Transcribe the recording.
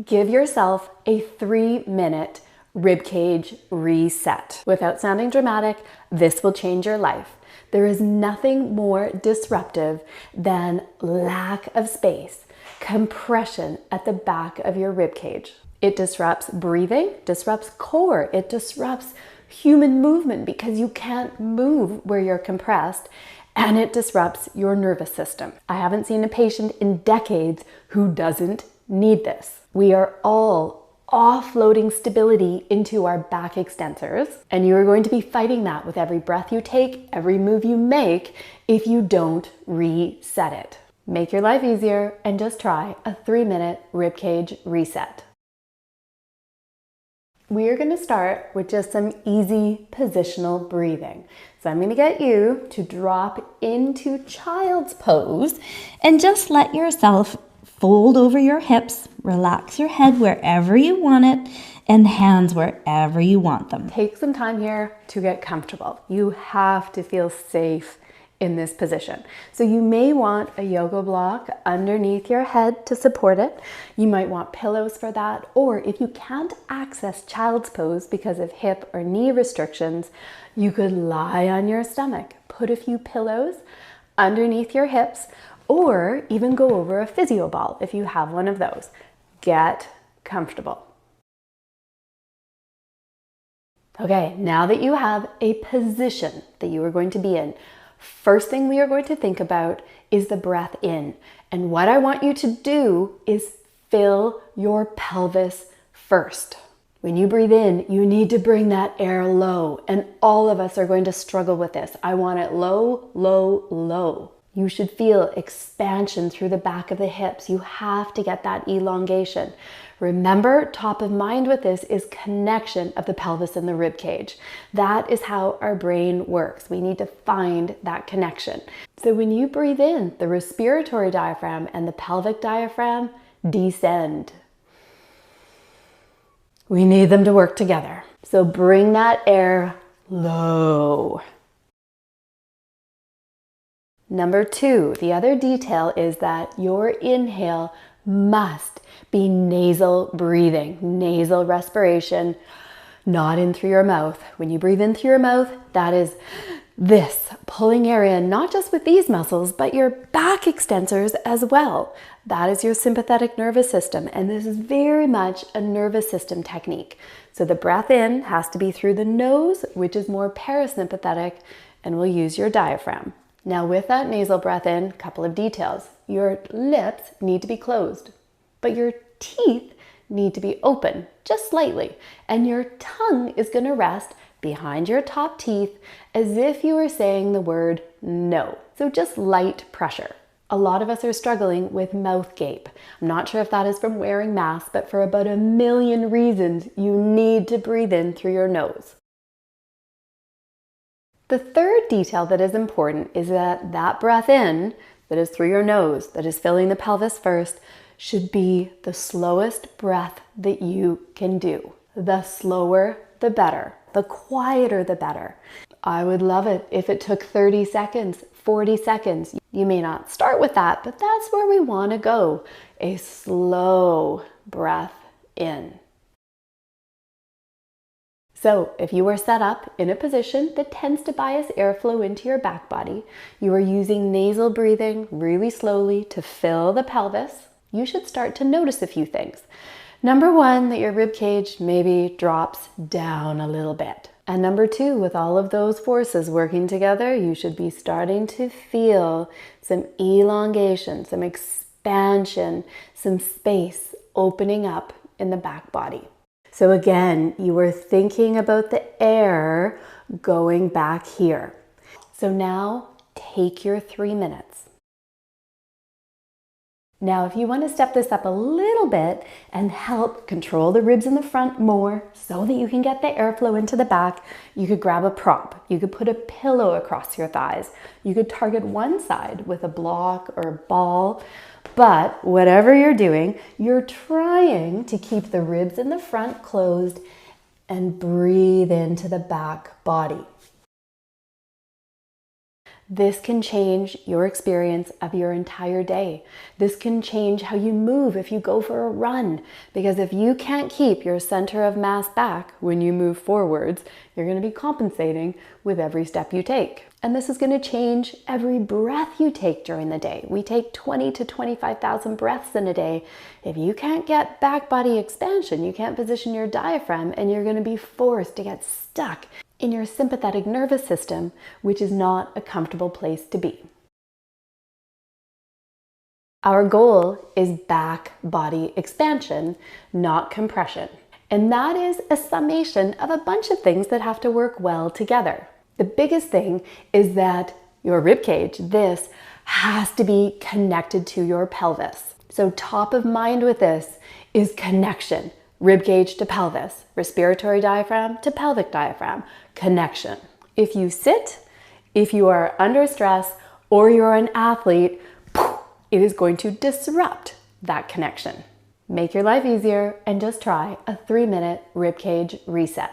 Give yourself a 3-minute ribcage reset. Without sounding dramatic, this will change your life. There is nothing more disruptive than lack of space, compression at the back of your ribcage. It disrupts breathing, disrupts core, it disrupts human movement because you can't move where you're compressed, and it disrupts your nervous system. I haven't seen a patient in decades who doesn't need this. We are all offloading stability into our back extensors, and you are going to be fighting that with every breath you take, every move you make, if you don't reset it. Make your life easier and just try a 3-minute ribcage reset. We are going to start with just some easy positional breathing. So I'm going to get you to drop into child's pose and just let yourself fold over your hips, relax your head wherever you want it, and hands wherever you want them. Take some time here to get comfortable. You have to feel safe in this position. So you may want a yoga block underneath your head to support it. You might want pillows for that, or if you can't access child's pose because of hip or knee restrictions, you could lie on your stomach. Put a few pillows underneath your hips, or even go over a physio ball if you have one of those. Get comfortable. Okay, now that you have a position that you are going to be in, first thing we are going to think about is the breath in. And what I want you to do is fill your pelvis first. When you breathe in, you need to bring that air low, and all of us are going to struggle with this. I want it low, low, low. You should feel expansion through the back of the hips. You have to get that elongation. Remember, top of mind with this is connection of the pelvis and the rib cage. That is how our brain works. We need to find that connection. So when you breathe in, the respiratory diaphragm and the pelvic diaphragm descend. We need them to work together. So bring that air low. Number 2, the other detail is that your inhale must be nasal breathing, nasal respiration, not in through your mouth. When you breathe in through your mouth, that is this, pulling air in, not just with these muscles, but your back extensors as well. That is your sympathetic nervous system, and this is very much a nervous system technique. So the breath in has to be through the nose, which is more parasympathetic, and we'll use your diaphragm. Now with that nasal breath in, a couple of details. Your lips need to be closed, but your teeth need to be open, just slightly. And your tongue is going to rest behind your top teeth as if you were saying the word no. So just light pressure. A lot of us are struggling with mouth gape. I'm not sure if that is from wearing masks, but for about 1,000,000 reasons, you need to breathe in through your nose. The third detail that is important is that that breath in, that is through your nose, that is filling the pelvis first, should be the slowest breath that you can do. The slower, the better. The quieter, the better. I would love it if it took 30 seconds, 40 seconds. You may not start with that, but that's where we want to go. A slow breath in. So if you are set up in a position that tends to bias airflow into your back body, you are using nasal breathing really slowly to fill the pelvis, you should start to notice a few things. Number 1, that your rib cage maybe drops down a little bit. And number 2, with all of those forces working together, you should be starting to feel some elongation, some expansion, some space opening up in the back body. So again, you were thinking about the air going back here. So now take your 3 minutes. Now, if you want to step this up a little bit and help control the ribs in the front more so that you can get the airflow into the back, you could grab a prop. You could put a pillow across your thighs. You could target one side with a block or a ball. But whatever you're doing, you're trying to keep the ribs in the front closed and breathe into the back body. This can change your experience of your entire day. This can change how you move if you go for a run. Because if you can't keep your center of mass back when you move forwards, you're going to be compensating with every step you take. And this is going to change every breath you take during the day. We take 20 to 25,000 breaths in a day. If you can't get back body expansion, you can't position your diaphragm, and you're going to be forced to get stuck in your sympathetic nervous system, which is not a comfortable place to be. Our goal is back body expansion, not compression. And that is a summation of a bunch of things that have to work well together. The biggest thing is that your ribcage, this, has to be connected to your pelvis. So top of mind with this is connection. Ribcage to pelvis, respiratory diaphragm to pelvic diaphragm, connection. If you sit, if you are under stress, or you're an athlete, it is going to disrupt that connection. Make your life easier and just try a 3-minute ribcage reset.